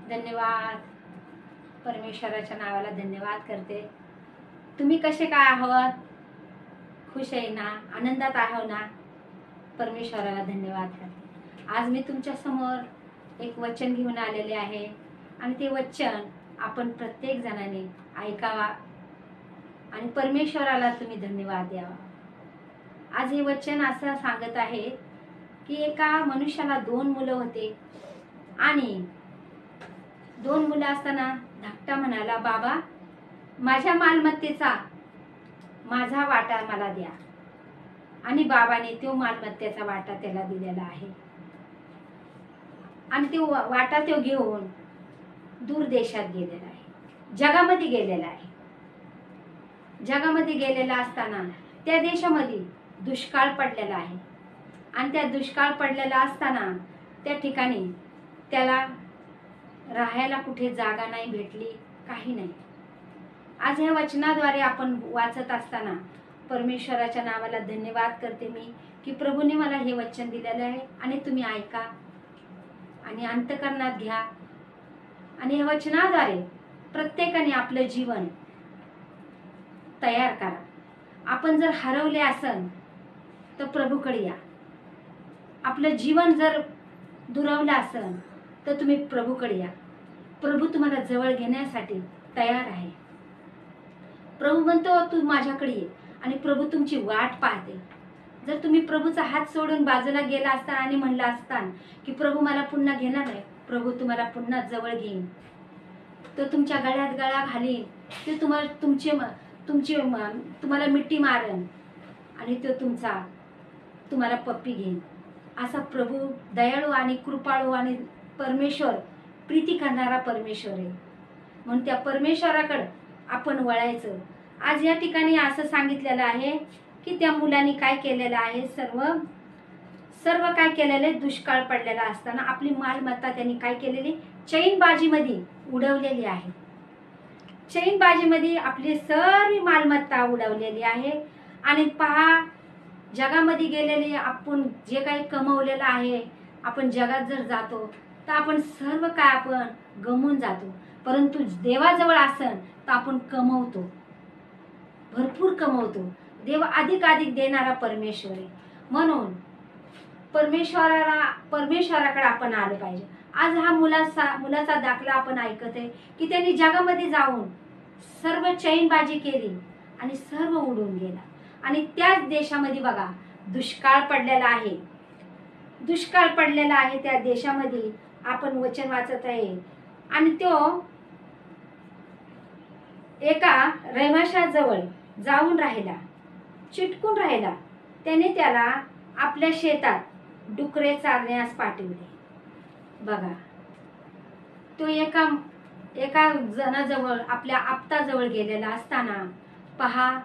धन्यवाद. परमेश्वराच्या नावाला धन्यवाद करते. तुम्ही कसे काय आहात? खुश आहे ना? आनंदात आहो ना? परमेश्वराला धन्यवाद करते. आज मी तुमच्या समोर एक वचन घेऊन आलेले आहे आणि ते वचन आपण प्रत्येक जणाने ऐकावा आणि परमेश्वराला तुम्ही धन्यवाद द्यावा. आज हे वचन असं सांगत आहे की एका मनुष्याला 2 मुलं होते आणि 2 मुलं असताना धाकटा म्हणाला, बाबा माझ्या मालमत्तेचा माझा वाटा मला द्या. आणि बाबाने तो मालमत्तेचा वाटा त्याला दिलेला आहे आणि तो वाटा तो घेऊन दूर देशात गेलेला आहे, जगामध्ये गेलेला आहे. जगामध्ये गेलेला असताना त्या देशामध्ये दुष्काळ पडलेला आहे आणि त्या दुष्काळ पडलेला असताना त्या ठिकाणी त्याला राहायला कुठे जागा नाही भेटली, काही नाही. आज ह्या वचनाद्वारे आपण वाचत असताना परमेश्वराच्या नावाला धन्यवाद करते मी की प्रभूने मला हे वचन दिलेलं आहे आणि तुम्ही ऐका आणि अंतःकरणात घ्या आणि ह्या वचनाद्वारे प्रत्येकाने आपलं जीवन तयार करा. आपण जर हरवले असन तर प्रभूकडे या. आपलं जीवन जर दुरावलं असन तर तुम्ही प्रभूकडे या. प्रभू तुम्हाला जवळ घेण्यासाठी तयार आहे. प्रभू म्हणतो तू माझ्याकडे ये आणि प्रभू तुमची वाट पाहते. जर तुम्ही प्रभूचा हात सोडून बाजूला गेला असता आणि म्हणला असता की प्रभू मला पुन्हा घेणार आहे, प्रभू तुम्हाला पुन्हा जवळ घेईन, तो तुमच्या गळ्यात गळा घालीन, ते तुम्हाला मिठी मारन आणि तो तुम्हाला पप्पी घेईन. असा प्रभू दयाळू आणि कृपाळू आणि परमेश्वर प्रीती करणारा परमेश्वर आहे. म्हणून त्या परमेश्वराकडे आपण वळायचं. आज या ठिकाणी असं सांगितलेलं आहे की त्या मुलांनी काय केलेलं आहे, सर्व काय केलेलं आहे, दुष्काळ पडलेला असताना आपली मालमत्ता त्यांनी काय केलेली, चैनबाजीमध्ये उडवलेली आहे. चैनबाजीमध्ये आपली सर्व मालमत्ता उडवलेली आहे. आणि पहा, जगामध्ये गेलेले आपण जे काही कमवलेलं आहे, आपण जगात जर जातो तर आपण सर्व काय आपण गमून जातो. परंतु देवाजवळ असन तर आपण कमवतो, भरपूर कमवतो. देव अधिक देणारा परमेश्वर आहे. म्हणून परमेश्वराकडे आपण आलं पाहिजे. आज हा मुलाचा दाखला आपण ऐकत आहे की त्यांनी जगामध्ये जाऊन सर्व चैनबाजी केली आणि सर्व उडून गेला. आणि त्याच देशामध्ये बघा दुष्काळ पडलेला आहे. दुष्काळ पडलेला आहे त्या देशामध्ये आपण वचन वाचत आहे. आणि तो एका रहिवाशाजवळ जाऊन राहिला, चिटकून राहिला. त्याने त्याला आपल्या शेतात डुकरे चारण्यास पाठवले. बघा, तो एका जणाजवळ आपल्या आप्ताजवळ गेलेला असताना पहा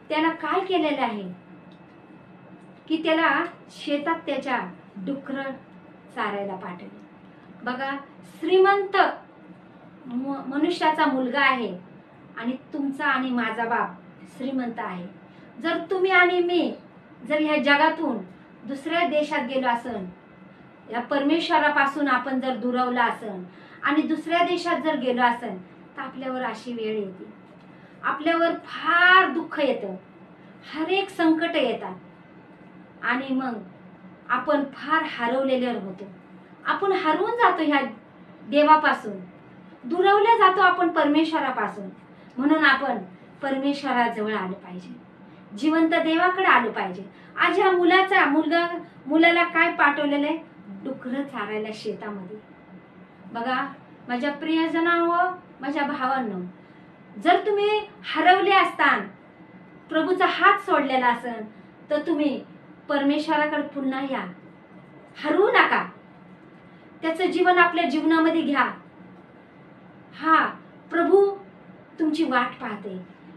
त्याला काय केलेलं आहे की त्याला शेतात त्याच्या डुकर चारायला पाठवले. बघा, श्रीमंत मनुष्याचा मुलगा आहे आणि तुमचा आणि माझा बाप श्रीमंत आहे. जर तुम्ही आणि मी जर ह्या जगातून दुसऱ्या देशात गेलो असन, या परमेश्वरापासून आपण जर दुरावला असन आणि दुसऱ्या देशात जर गेलो असन तर आपल्यावर अशी वेळ येते, आपल्यावर फार दुःख येतं, हर एक संकट येतात आणि मग आपण फार हरवलेले होतो. आपण हरवून जातो, ह्या देवापासून दुरावल्या जातो आपण परमेश्वरापासून. म्हणून आपण परमेश्वराजवळ आलं पाहिजे, जिवंत देवाकडे आलं पाहिजे. आज ह्या मुलाला काय पाठवलेलं आहे, डुकरं चारायला शेतामध्ये. बघा माझ्या प्रियजनांनो, माझ्या भावांनो, जर तुम्ही हरवले असतान, प्रभूचा हात सोडलेला असन तर तुम्ही परमेश्वराकडे पुन्हा या, हरवू नका. त्याचं जीवन आपल्या जीवनामध्ये घ्या. हा प्रभू तुमची वाट पाहते.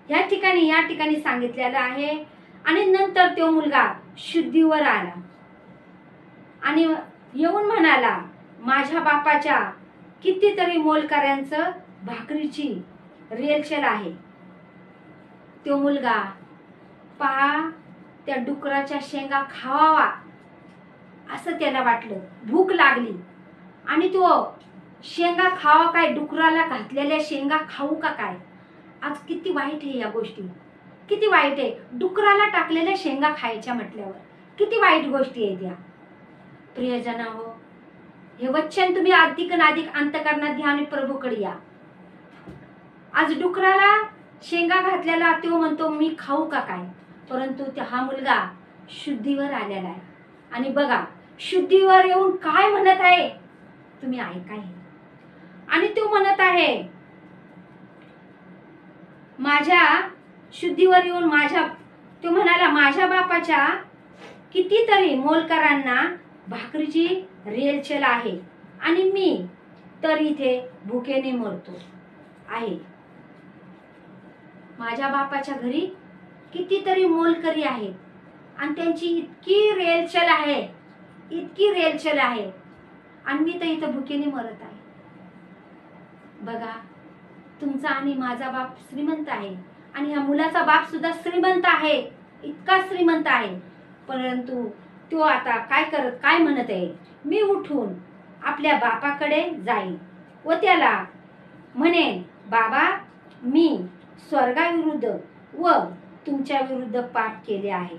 या ठिकाणी सांगितलेलं आहे. आणि नंतर तो मुलगा शुद्धीवर आला आणि येऊन म्हणाला, माझ्या बापाच्या कितीतरी मोलकऱ्यांचं भाकरीची रेलचेल आहे. तो मुलगा पहा त्या डुकराच्या शेंगा खावावा असं त्याला वाटलं, भूक लागली आणि तो शेंगा खावा काय, डुकराला घातलेल्या शेंगा खाऊ का काय? आज किती वाईट आहे या गोष्टी, किती वाईट आहे. डुकराला टाकलेल्या शेंगा खायच्या म्हटल्यावर किती वाईट गोष्टी आहेत या. प्रियजना हो, हे वचन तुम्ही अधिक अंतकरणात घ्या आणि प्रभूकडे या. आज डुकराला शेंगा घातलेला तो म्हणतो मी खाऊ का काय, परंतु हा मुलगा शुद्धीवर आलेला आहे. आणि बघा शुद्धीवर येऊन काय म्हणत आहे तुम्ही ऐकाय. आणि तो म्हणत आहे माझ्या शुद्धीवर येऊन तो म्हणाला माझ्या बापाच्या कितीतरी मोलकरांना भाकरीची रेलचेल आहे आणि मी तर इथे भुकेने मरतो आहे. माझ्या बापाच्या घरी कितीतरी मोलकरी आहेत आणि त्यांची इतकी रेलचेल आहे, इतकी रेलचेल आहे, आणि मी तर इथं भुकेने मरत आहे. बघा तुमचा आणि माझा बाप श्रीमंत आहे आणि ह्या मुलाचा बाप सुद्धा श्रीमंत आहे, इतका श्रीमंत आहे. परंतु तो आता काय म्हणत आहे, मी उठून आपल्या बापाकडे जाईल व त्याला म्हणेन बाबा मी स्वर्गाविरुद्ध व तुमच्या विरुद्ध पाप केले आहे.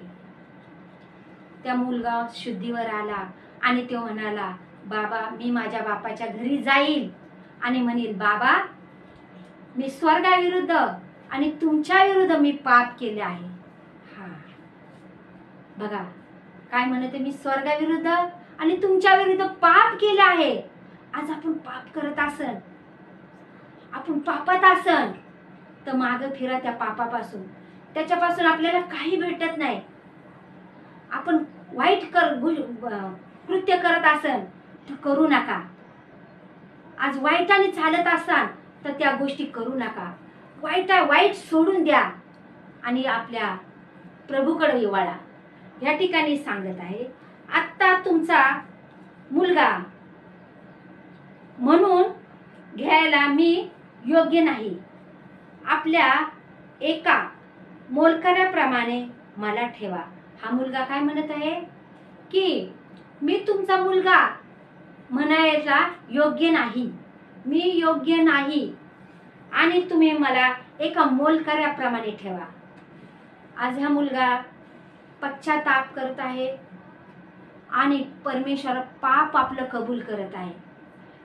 त्या मुलगा शुद्धीवर आला आणि तो म्हणाला बाबा मी माझ्या बापाच्या घरी जाईल आणि म्हणेल बाबा मी स्वर्गाविरुद्ध आणि तुमच्या विरुद्ध मी पाप केले आहे. हा बघा काय म्हणते, मी स्वर्गाविरुद्ध आणि तुमच्या विरुद्ध पाप केले आहे. आज आपण पाप करत असन, आपण पापात असन तर मागं फिरा त्या पापापासून, त्याच्यापासून आपल्याला काही भेटत नाही. आपण वाईट कृत्य करत असन तर करू नका. आज वाईटाने चालत असाल तर त्या गोष्टी करू नका. वाईट सोडून द्या आणि आपल्या प्रभूकडे वळा. या ठिकाणी सांगत आहे आता तुमचा मुलगा म्हणून घ्यायला मी योग्य नाही. आपल्या एका मोलकऱ्याप्रमाणे मला ठेवा. हा मुलगा काय म्हणत आहे की मी तुमचा मुलगा म्हणायला योग्य नाही, मी योग्य नाही आणि तुम्ही मला एका मोलकऱ्याप्रमाणे ठेवा. आज हा मुलगा पश्चाताप करत आहे आणि परमेश्वर पाप आपलं कबूल करत आहे.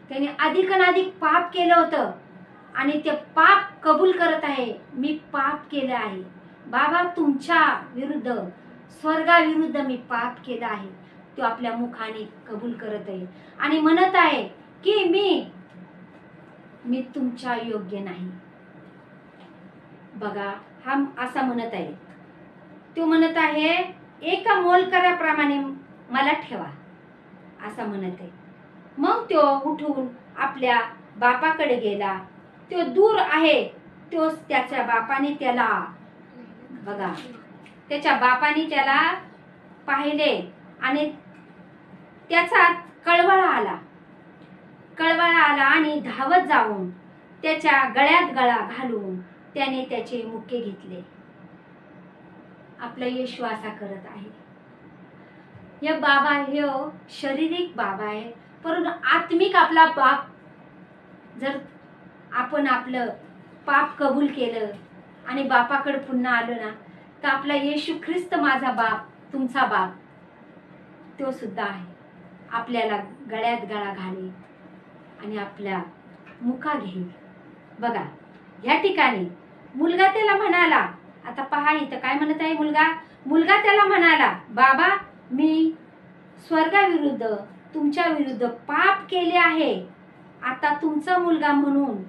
त्याने अधिक पाप केलं होतं आणि ते पाप कबूल करत आहे. मी पाप केलं आहे बाबा, तुमच्या विरुद्ध स्वर्गाविरुद्ध मी पाप केलं आहे. तो आपल्या मुखाने कबूल करत आहे आणि म्हणत आहे की मी तुमच्या योग्य नाही. बघा हा असा म्हणत आहे, तो म्हणत आहे एका मोलकऱ्याप्रमाणे मला ठेवा असं म्हणत आहे. मग तो उठून आपल्या बापाकडे गेला. तो दूर आहे, तो त्याच्या बापाने त्याला बघा त्याच्या बापाने त्याला पाहिले आणि त्याचा कळवळा आला आणि धावत जाऊन त्याच्या गळ्यात गळा घालून त्याने त्याचे मुके घेतले. आपला येशू असा करत आहे. हे बाबा हे शारीरिक बाबा आहे, परंतु आत्मिक आपला बाप. जर आपण आपलं पाप कबूल केलं आणि बापाकडे पुन्हा आलो ना तर आपला येशू ख्रिस्त माझा बाप, तुमचा बाप, तो सुद्धा आहे. आपल्याला गळ्यात गळा घालेल आणि आपल्या मुखा घेईल. बघा या ठिकाणी मुलगा त्याला म्हणाला, आता पहा इथं काय म्हणत आहे मुलगा त्याला म्हणाला बाबा मी स्वर्गाविरुद्ध तुमच्या विरुद्ध पाप केले आहे. आता तुमचा मुलगा म्हणून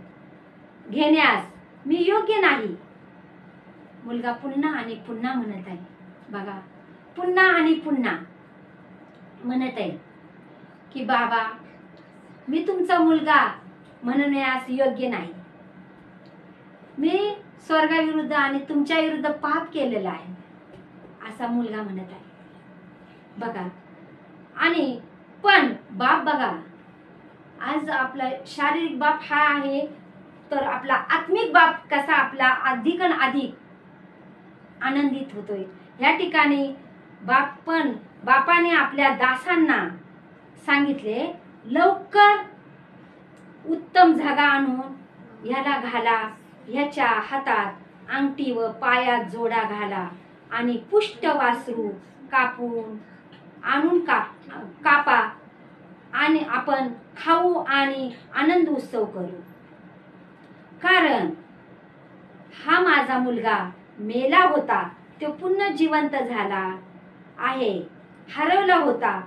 घेण्यास मी योग्य नाही. मुलगा पुन्हा आणि पुन्हा म्हणत आहे. बघा पुन्हा आणि पुन्हा म्हणत आहे की बाबा मी तुमचा मुलगा म्हणण्यास योग्य नाही. मी स्वर्गाविरुद्ध आणि तुमच्या विरुद्ध पाप केलेला आहे असा मुलगा म्हणत आहे. बघा आणि पण बाप बघा, आज आपला शारीरिक बाप हा आहे तर आपला आत्मिक बाप कसा आपला अधिक आनंदित होतोय. या ठिकाणी बापाने आपल्या दासांना सांगितले लवकर उत्तम झगा आणून ह्याला घाला, ह्याच्या हातात अंगठी व पायात जोडा घाला आणि पुष्ट वासरू कापून आणून कापा आणि आपण खाऊ आणि आनंद उत्सव करू. कारण हा माझा मुलगा मेला होता, तो पुन्हा जिवंत झाला आहे, हरवला होता,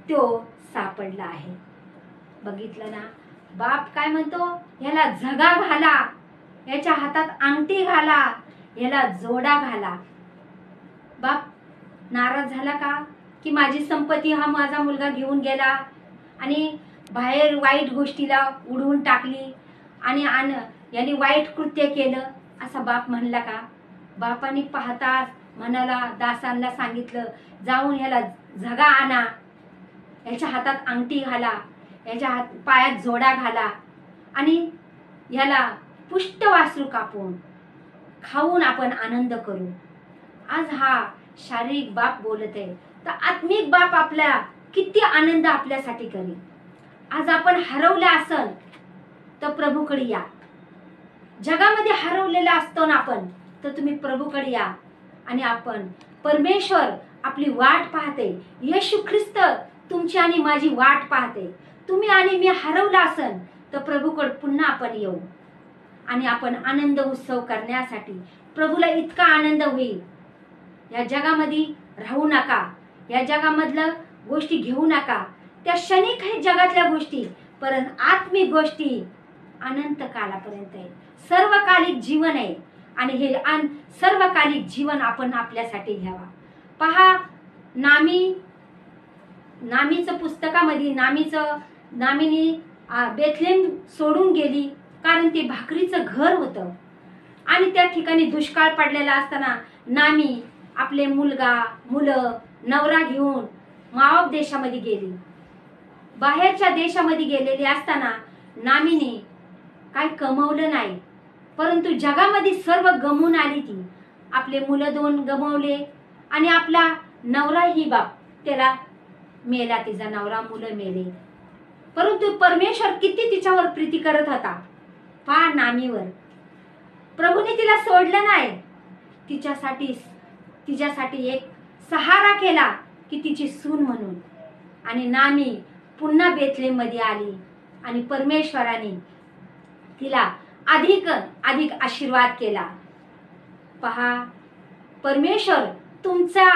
तो सापडला आहे. बघितलं ना, बाप काय म्हणतो, ह्याला झगा घाला, याच्या हातात अंगठी घाला, ह्याला जोडा घाला. बाप नाराज झाला का, की माझी संपत्ती हा माझा मुलगा घेऊन गेला आणि बाहेर वाईट गोष्टीला उडवून टाकली आणि यांनी वाईट कृत्य केलं, असा बाप म्हणला का? बापाने पाहताच म्हणाला, दासांना सांगितलं, जाऊन ह्याला झगा आणा, ह्याच्या हातात अंगठी घाला, ह्याच्या पायात जोडा घाला आणि ह्याला पुष्ट वासरू कापून खाऊन आपण आनंद करू. आज हा शारीरिक बाप बोलत आहे, तर आत्मिक बाप आपल्या किती आनंद आपल्यासाठी करेल. आज आपण हरवले असल तर प्रभूकडे या. जगामध्ये हरवलेला असतो ना आपण, तर तुम्ही प्रभूकडे या आणि आपण परमेश्वर आपली वाट पाहते. येशू ख्रिस्त तुमची आणि माझी वाट पाहते. तुम्ही आणि मी हरवला असन तर प्रभूकडे पुन्हा आपण येऊ आणि आपण आनंद उत्सव करण्यासाठी. प्रभूला इतका आनंद होईल. या जगामध्ये राहू नका, या जगामधलं गोष्टी घेऊ नका. त्या क्षणिक आहेत जगातल्या गोष्टी, परंतु आत्मिक गोष्टी अनंत कालापर्यंत आहे. सर्वकालिक जीवन आहे आणि हे सर्वकालिक जीवन आपण आपल्यासाठी घ्यावा. पहा, नामीचं पुस्तकामध्ये नामीनी बेथलेम सोडून गेली, कारण ते भाकरीचं घर होतं आणि त्या ठिकाणी दुष्काळ पडलेला असताना नामी आपले मुलं नवरा घेऊन मोआब देशामध्ये गेली. बाहेरच्या देशामध्ये गेलेली असताना नामीने काय कमवलं नाही, परंतु जगामध्ये सर्व गमवून आली. ती आपले मुलं 2 गमवले आणि आपला नवराही बाप त्याला मेला, तिचा नवरा, मुलं मेले. परंतु परमेश्वर किती तिच्यावर प्रीती करत होता पहा नामीवर. प्रभूने तिला सोडलं नाही. तिच्यासाठी एक सहारा केला की तिची सून म्हणून. आणि नामी पुन्हा बेथलेम मध्ये आली आणि परमेश्वराने तिला अधिक आशीर्वाद केला. पहा, परमेश्वर तुमचा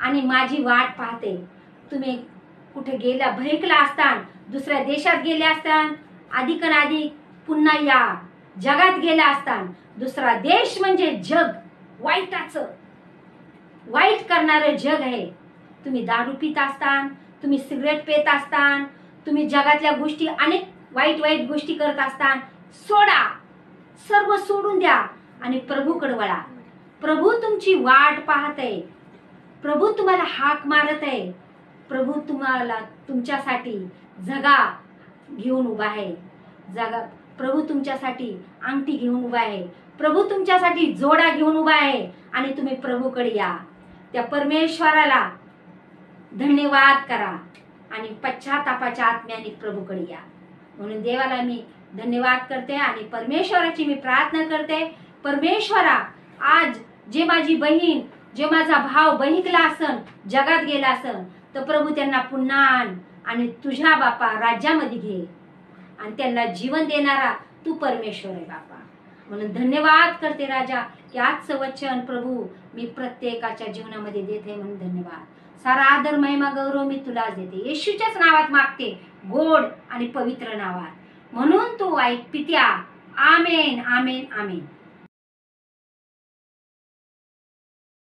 आणि माझी वाट पाहते. तुम्ही कुठे गेला, भयकला असतान, दुसऱ्या देशात गेले असतान, अधिक पुन्हा या जगात गेला असतान. दुसरा देश म्हणजे जग, वाईट करणारं जग आहे. तुम्ही दारू पित असतान, तुम्ही सिगरेट पेत असतान, तुम्ही जगातल्या गोष्टी अनेक वाईट गोष्टी करत असतान, सोडा, सर्व सोडून द्या आणि प्रभूकडे वळा. प्रभू तुमची वाट पाहत आहे. प्रभू तुम्हाला हाक मारत आहे. प्रभू तुम्हाला तुमच्यासाठी झगा घेऊन उभा आहे. प्रभू तुमच्यासाठी अंगठी घेऊन उभा आहे. प्रभू तुमच्यासाठी जोडा घेऊन उभा आहे आणि तुम्ही प्रभूकडे या. त्या परमेश्वराला धन्यवाद करा आणि पश्चातापाच्या आत्म्याने प्रभूकडे या. म्हणून देवाला मी धन्यवाद करते आणि परमेश्वराची मी प्रार्थना करते. परमेश्वरा, आज जे माझी बहीण, जे माझा भाव बहिकला असन, जगात गेला असन, तर प्रभू त्यांना पुन्हा आण आणि तुझ्या बापा राज्यामध्ये घे आणि त्यांना जीवन देणारा तू परमेश्वर आहे बापा. म्हणून धन्यवाद करते राजा की आजचं वचन प्रभू मी प्रत्येकाच्या जीवनामध्ये देते. म्हणून धन्यवाद. सारा आदर, महिमा, गौरव मी तुलाच देते. येशूच्याच नावात मागते, गोड आणि पवित्र नावात. म्हणून तू ऐक पित्या. आमेन, आमेन, आमेन.